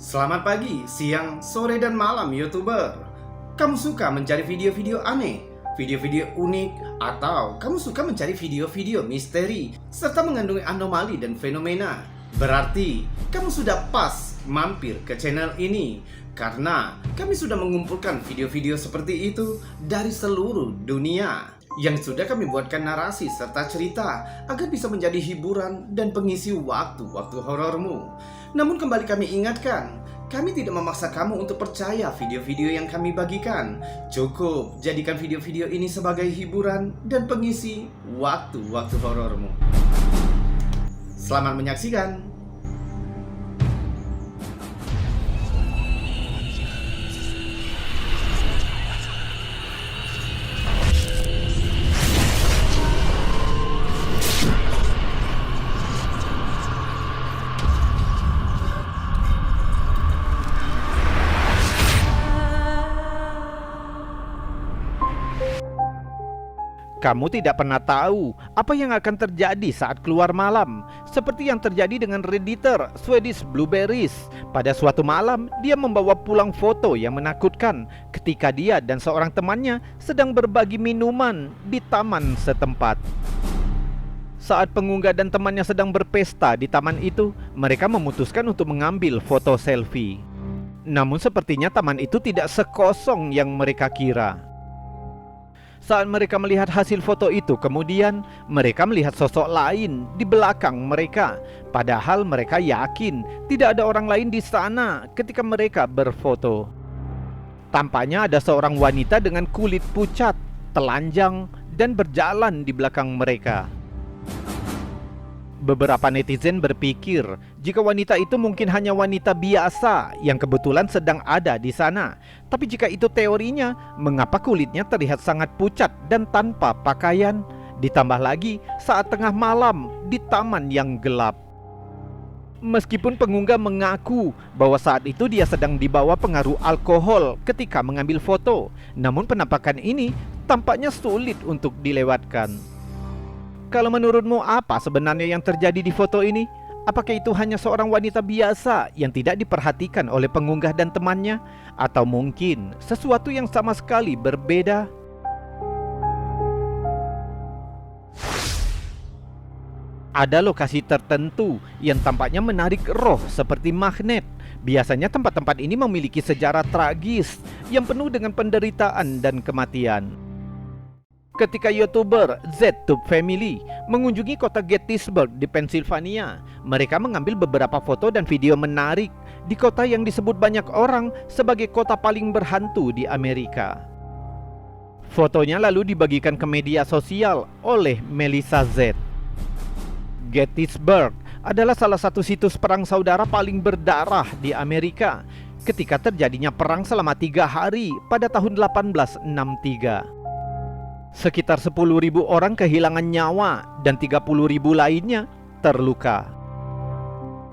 Selamat pagi, siang, sore, dan malam YouTuber. Kamu suka mencari video-video aneh, video-video unik, atau kamu suka mencari video-video misteri serta mengandungi anomali dan fenomena? Berarti kamu sudah pas mampir ke channel ini, karena kami sudah mengumpulkan video-video seperti itu dari seluruh dunia yang sudah kami buatkan narasi serta cerita agar bisa menjadi hiburan dan pengisi waktu-waktu horormu. Namun kembali kami ingatkan, kami tidak memaksa kamu untuk percaya video-video yang kami bagikan. Cukup jadikan video-video ini sebagai hiburan dan pengisi waktu-waktu horormu. Selamat menyaksikan. Kamu tidak pernah tahu apa yang akan terjadi saat keluar malam. Seperti yang terjadi dengan Redditor Swedish Blueberries. Pada suatu malam, dia membawa pulang foto yang menakutkan ketika dia dan seorang temannya sedang berbagi minuman di taman setempat. Saat pengunggah dan temannya sedang berpesta di taman itu, mereka memutuskan untuk mengambil foto selfie. Namun sepertinya taman itu tidak sekosong yang mereka kira. Saat mereka melihat hasil foto itu, kemudian mereka melihat sosok lain di belakang mereka. Padahal mereka yakin tidak ada orang lain di sana ketika mereka berfoto. Tampaknya ada seorang wanita dengan kulit pucat, telanjang, dan berjalan di belakang mereka. Beberapa netizen berpikir jika wanita itu mungkin hanya wanita biasa yang kebetulan sedang ada di sana. Tapi jika itu teorinya, mengapa kulitnya terlihat sangat pucat dan tanpa pakaian? Ditambah lagi saat tengah malam di taman yang gelap. Meskipun pengunggah mengaku bahwa saat itu dia sedang dibawa pengaruh alkohol ketika mengambil foto, namun penampakan ini tampaknya sulit untuk dilewatkan. Kalau menurutmu apa sebenarnya yang terjadi di foto ini? Apakah itu hanya seorang wanita biasa yang tidak diperhatikan oleh pengunggah dan temannya? Atau mungkin sesuatu yang sama sekali berbeda? Ada lokasi tertentu yang tampaknya menarik roh seperti magnet. Biasanya tempat-tempat ini memiliki sejarah tragis yang penuh dengan penderitaan dan kematian. Ketika YouTuber ZTube Family mengunjungi kota Gettysburg di Pennsylvania, mereka mengambil beberapa foto dan video menarik di kota yang disebut banyak orang sebagai kota paling berhantu di Amerika. Fotonya lalu dibagikan ke media sosial oleh Melissa Z. Gettysburg adalah salah satu situs perang saudara paling berdarah di Amerika ketika terjadinya perang selama 3 hari pada tahun 1863. Sekitar 10.000 orang kehilangan nyawa dan 30.000 lainnya terluka.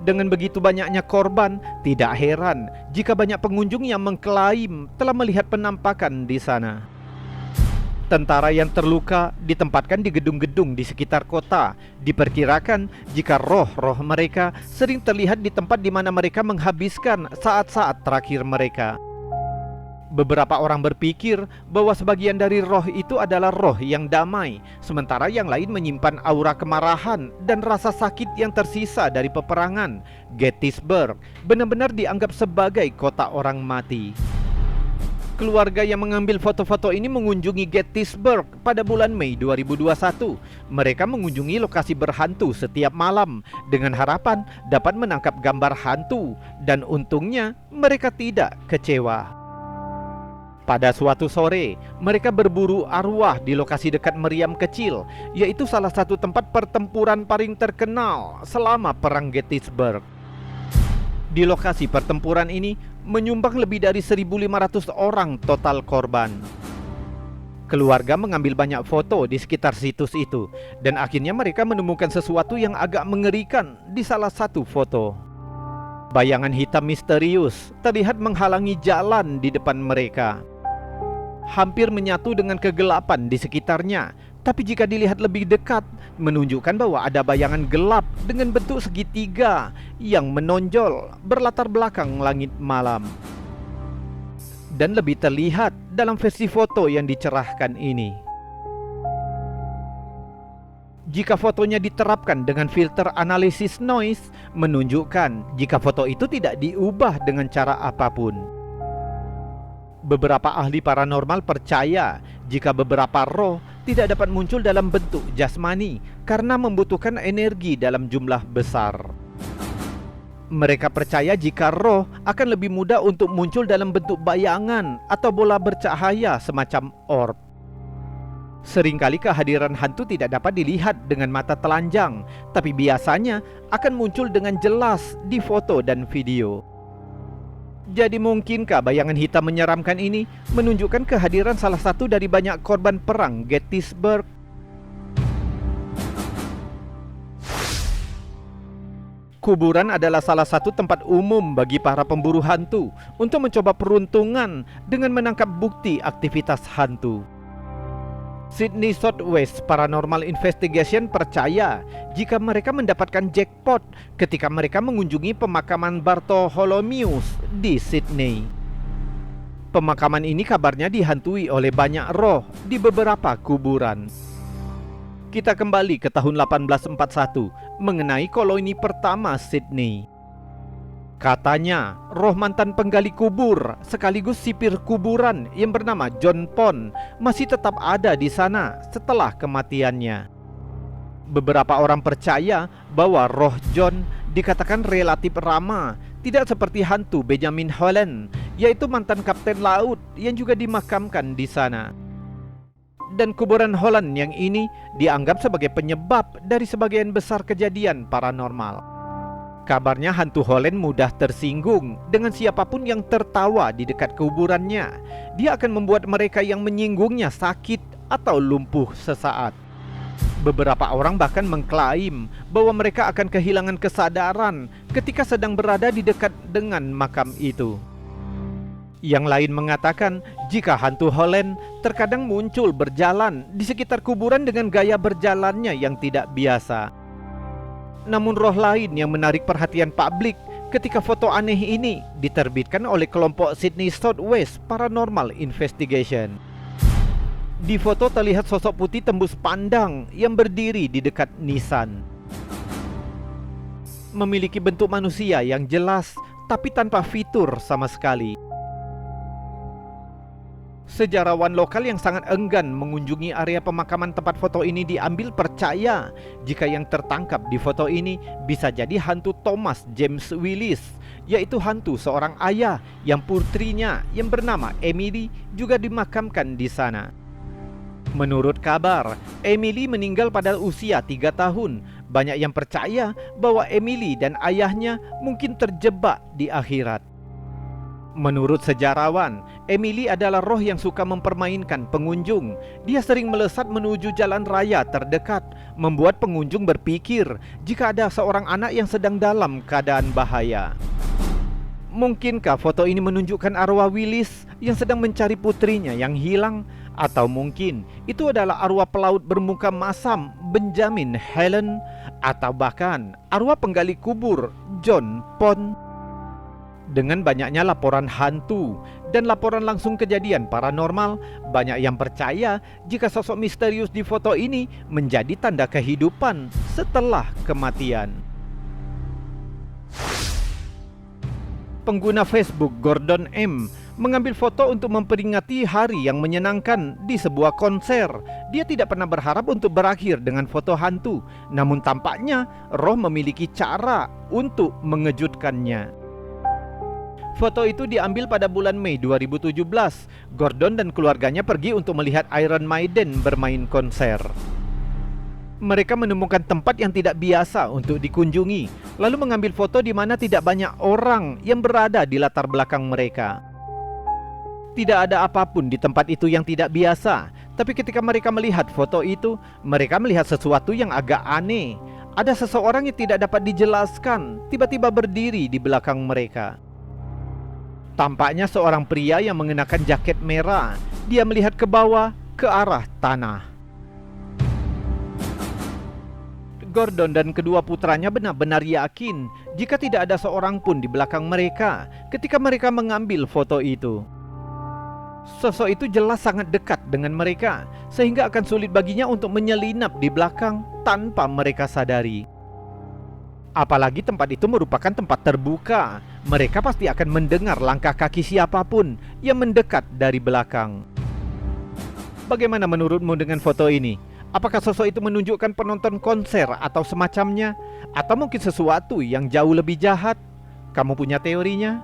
Dengan begitu banyaknya korban, tidak heran jika banyak pengunjung yang mengklaim telah melihat penampakan di sana. Tentara yang terluka ditempatkan di gedung-gedung di sekitar kota. Diperkirakan jika roh-roh mereka sering terlihat di tempat di mana mereka menghabiskan saat-saat terakhir mereka. Beberapa orang berpikir bahwa sebagian dari roh itu adalah roh yang damai, sementara yang lain menyimpan aura kemarahan dan rasa sakit yang tersisa dari peperangan. Gettysburg benar-benar dianggap sebagai kota orang mati. Keluarga yang mengambil foto-foto ini mengunjungi Gettysburg pada bulan Mei 2021. Mereka mengunjungi lokasi berhantu setiap malam dengan harapan dapat menangkap gambar hantu, dan untungnya mereka tidak kecewa. Pada suatu sore, mereka berburu arwah di lokasi dekat meriam kecil, yaitu salah satu tempat pertempuran paling terkenal selama perang Gettysburg. Di lokasi pertempuran ini menyumbang lebih dari 1.500 orang total korban. Keluarga mengambil banyak foto di sekitar situs itu, dan akhirnya mereka menemukan sesuatu yang agak mengerikan di salah satu foto. Bayangan hitam misterius terlihat menghalangi jalan di depan mereka. Hampir menyatu dengan kegelapan di sekitarnya, Tapi jika dilihat lebih dekat, menunjukkan bahwa ada bayangan gelap dengan bentuk segitiga yang menonjol berlatar belakang langit malam. Dan lebih terlihat dalam versi foto yang dicerahkan ini. Jika fotonya diterapkan dengan filter analisis noise, menunjukkan jika foto itu tidak diubah dengan cara apapun. Beberapa ahli paranormal percaya jika beberapa roh tidak dapat muncul dalam bentuk jasmani karena membutuhkan energi dalam jumlah besar. Mereka percaya jika roh akan lebih mudah untuk muncul dalam bentuk bayangan atau bola bercahaya semacam orb. Seringkali kehadiran hantu tidak dapat dilihat dengan mata telanjang, tapi biasanya akan muncul dengan jelas di foto dan video. Jadi mungkinkah bayangan hitam menyeramkan ini menunjukkan kehadiran salah satu dari banyak korban perang Gettysburg? Kuburan adalah salah satu tempat umum bagi para pemburu hantu untuk mencoba peruntungan dengan menangkap bukti aktivitas hantu. Sydney Southwest Paranormal Investigation percaya jika mereka mendapatkan jackpot ketika mereka mengunjungi pemakaman Bartholomeus di Sydney. Pemakaman ini kabarnya dihantui oleh banyak roh di beberapa kuburan. Kita kembali ke tahun 1841 mengenai koloni pertama Sydney. Katanya, roh mantan penggali kubur sekaligus sipir kuburan yang bernama John Pond masih tetap ada di sana setelah kematiannya. Beberapa orang percaya bahwa roh John dikatakan relatif ramah, tidak seperti hantu Benjamin Holland, yaitu mantan kapten laut yang juga dimakamkan di sana. Dan kuburan Holland yang ini dianggap sebagai penyebab dari sebagian besar kejadian paranormal. Kabarnya hantu Holland mudah tersinggung dengan siapapun yang tertawa di dekat kuburannya. Dia akan membuat mereka yang menyinggungnya sakit atau lumpuh sesaat. Beberapa orang bahkan mengklaim bahwa mereka akan kehilangan kesadaran ketika sedang berada di dekat dengan makam itu. Yang lain mengatakan jika hantu Holland terkadang muncul berjalan di sekitar kuburan dengan gaya berjalannya yang tidak biasa. Namun roh lain yang menarik perhatian publik ketika foto aneh ini diterbitkan oleh kelompok Sydney Southwest Paranormal Investigation. Di foto terlihat sosok putih tembus pandang yang berdiri di dekat nisan. Memiliki bentuk manusia yang jelas tapi tanpa fitur sama sekali. Sejarawan lokal yang sangat enggan mengunjungi area pemakaman tempat foto ini diambil percaya jika yang tertangkap di foto ini bisa jadi hantu Thomas James Willis, yaitu hantu seorang ayah yang putrinya yang bernama Emily juga dimakamkan di sana. Menurut kabar, Emily meninggal pada usia 3 tahun. Banyak yang percaya bahwa Emily dan ayahnya mungkin terjebak di akhirat. Menurut sejarawan, Emily adalah roh yang suka mempermainkan pengunjung. Dia sering melesat menuju jalan raya terdekat, membuat pengunjung berpikir jika ada seorang anak yang sedang dalam keadaan bahaya. Mungkinkah foto ini menunjukkan arwah Willis yang sedang mencari putrinya yang hilang? Atau mungkin itu adalah arwah pelaut bermuka masam Benjamin Helen? Atau bahkan arwah penggali kubur John Pond? Dengan banyaknya laporan hantu dan laporan langsung kejadian paranormal, banyak yang percaya jika sosok misterius di foto ini menjadi tanda kehidupan setelah kematian. Pengguna Facebook Gordon M mengambil foto untuk memperingati hari yang menyenangkan di sebuah konser. Dia tidak pernah berharap untuk berakhir dengan foto hantu, namun tampaknya roh memiliki cara untuk mengejutkannya. Foto itu diambil pada bulan Mei 2017. Gordon dan keluarganya pergi untuk melihat Iron Maiden bermain konser. Mereka menemukan tempat yang tidak biasa untuk dikunjungi, lalu mengambil foto di mana tidak banyak orang yang berada di latar belakang mereka. Tidak ada apapun di tempat itu yang tidak biasa, tapi ketika mereka melihat foto itu, mereka melihat sesuatu yang agak aneh. Ada seseorang yang tidak dapat dijelaskan tiba-tiba berdiri di belakang mereka. Tampaknya seorang pria yang mengenakan jaket merah. Dia melihat ke bawah, ke arah tanah. Gordon dan kedua putranya benar-benar yakin jika tidak ada seorang pun di belakang mereka ketika mereka mengambil foto itu. Sosok itu jelas sangat dekat dengan mereka, sehingga akan sulit baginya untuk menyelinap di belakang tanpa mereka sadari. Apalagi tempat itu merupakan tempat terbuka, mereka pasti akan mendengar langkah kaki siapapun yang mendekat dari belakang. Bagaimana menurutmu dengan foto ini? Apakah sosok itu menunjukkan penonton konser atau semacamnya? Atau mungkin sesuatu yang jauh lebih jahat? Kamu punya teorinya?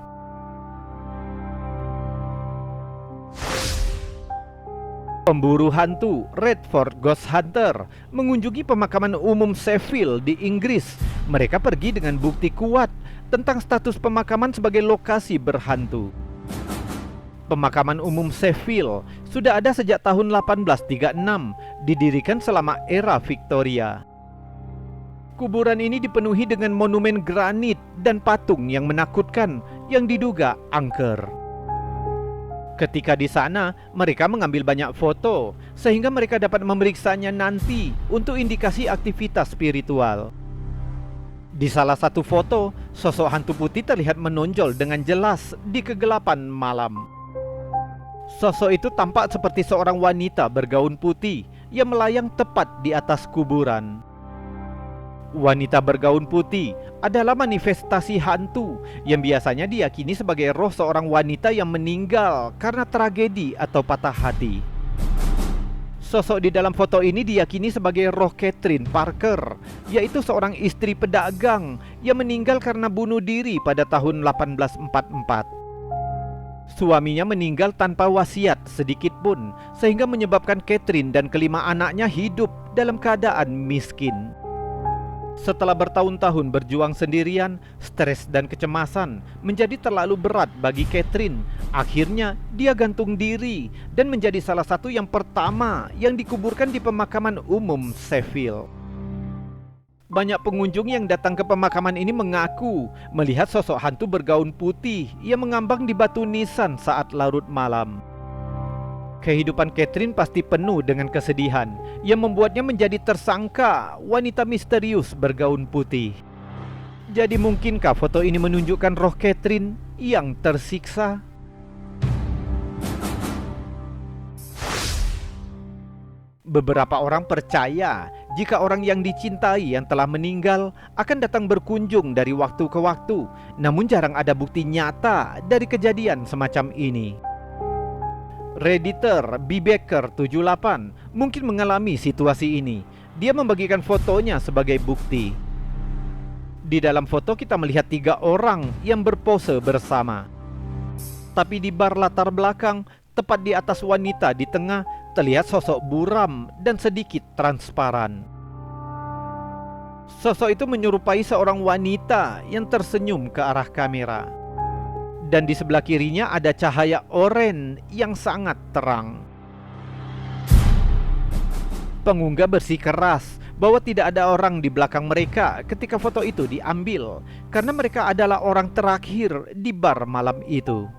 Pemburu hantu Redford Ghost Hunter mengunjungi pemakaman umum Sheffield di Inggris. Mereka pergi dengan bukti kuat tentang status pemakaman sebagai lokasi berhantu. Pemakaman umum Sheffield sudah ada sejak tahun 1836, didirikan selama era Victoria. Kuburan ini dipenuhi dengan monumen granit dan patung yang menakutkan yang diduga angker. Ketika di sana, mereka mengambil banyak foto sehingga mereka dapat memeriksanya nanti untuk indikasi aktivitas spiritual. Di salah satu foto, sosok hantu putih terlihat menonjol dengan jelas di kegelapan malam. Sosok itu tampak seperti seorang wanita bergaun putih yang melayang tepat di atas kuburan. Wanita bergaun putih adalah manifestasi hantu yang biasanya diyakini sebagai roh seorang wanita yang meninggal karena tragedi atau patah hati. Sosok di dalam foto ini diyakini sebagai roh Catherine Parker, yaitu seorang istri pedagang yang meninggal karena bunuh diri pada tahun 1844. Suaminya meninggal tanpa wasiat sedikit pun, sehingga menyebabkan Catherine dan kelima anaknya hidup dalam keadaan miskin. Setelah bertahun-tahun berjuang sendirian, stres dan kecemasan menjadi terlalu berat bagi Catherine. Akhirnya dia gantung diri dan menjadi salah satu yang pertama yang dikuburkan di pemakaman umum Sheffield. Banyak pengunjung yang datang ke pemakaman ini mengaku melihat sosok hantu bergaun putih yang mengambang di batu nisan saat larut malam. Kehidupan Catherine pasti penuh dengan kesedihan yang membuatnya menjadi tersangka wanita misterius bergaun putih. Jadi mungkinkah foto ini menunjukkan roh Catherine yang tersiksa? Beberapa orang percaya jika orang yang dicintai yang telah meninggal akan datang berkunjung dari waktu ke waktu, namun jarang ada bukti nyata dari kejadian semacam ini. Redditor B. Baker 78 mungkin mengalami situasi ini. Dia membagikan fotonya sebagai bukti. Di dalam foto kita melihat 3 orang yang berpose bersama. Tapi di bar latar belakang, tepat di atas wanita di tengah, terlihat sosok buram dan sedikit transparan. Sosok itu menyerupai seorang wanita yang tersenyum ke arah kamera. Dan di sebelah kirinya ada cahaya oranye yang sangat terang. Pengunggah bersikeras bahwa tidak ada orang di belakang mereka ketika foto itu diambil, karena mereka adalah orang terakhir di bar malam itu.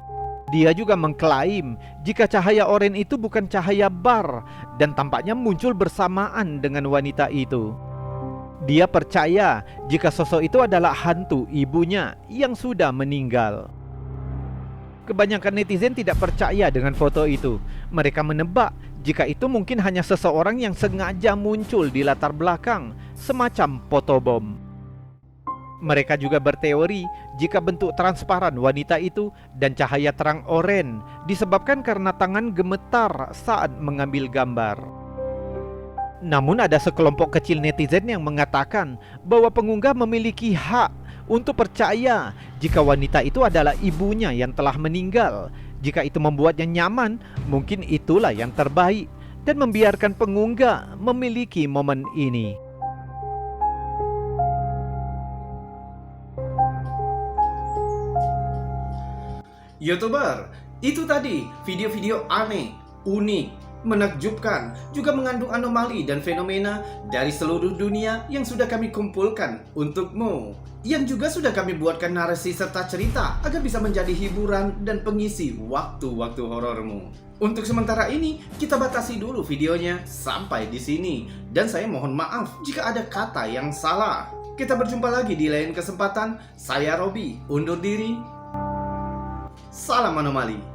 Dia juga mengklaim jika cahaya oranye itu bukan cahaya bar dan tampaknya muncul bersamaan dengan wanita itu. Dia percaya jika sosok itu adalah hantu ibunya yang sudah meninggal. Kebanyakan netizen tidak percaya dengan foto itu. Mereka menebak jika itu mungkin hanya seseorang yang sengaja muncul di latar belakang, semacam photobomb. Mereka juga berteori jika bentuk transparan wanita itu dan cahaya terang oranye disebabkan karena tangan gemetar saat mengambil gambar. Namun ada sekelompok kecil netizen yang mengatakan bahwa pengunggah memiliki hak untuk percaya jika wanita itu adalah ibunya yang telah meninggal. Jika itu membuatnya nyaman, mungkin itulah yang terbaik, dan membiarkan pengunggah memiliki momen ini. YouTuber, itu tadi video-video aneh, unik, menakjubkan, juga mengandung anomali dan fenomena dari seluruh dunia yang sudah kami kumpulkan untukmu, yang juga sudah kami buatkan narasi serta cerita agar bisa menjadi hiburan dan pengisi waktu-waktu horormu. Untuk sementara ini, kita batasi dulu videonya sampai di sini. Dan saya mohon maaf jika ada kata yang salah. Kita berjumpa lagi di lain kesempatan. Saya Robi, undur diri. Salam anomali.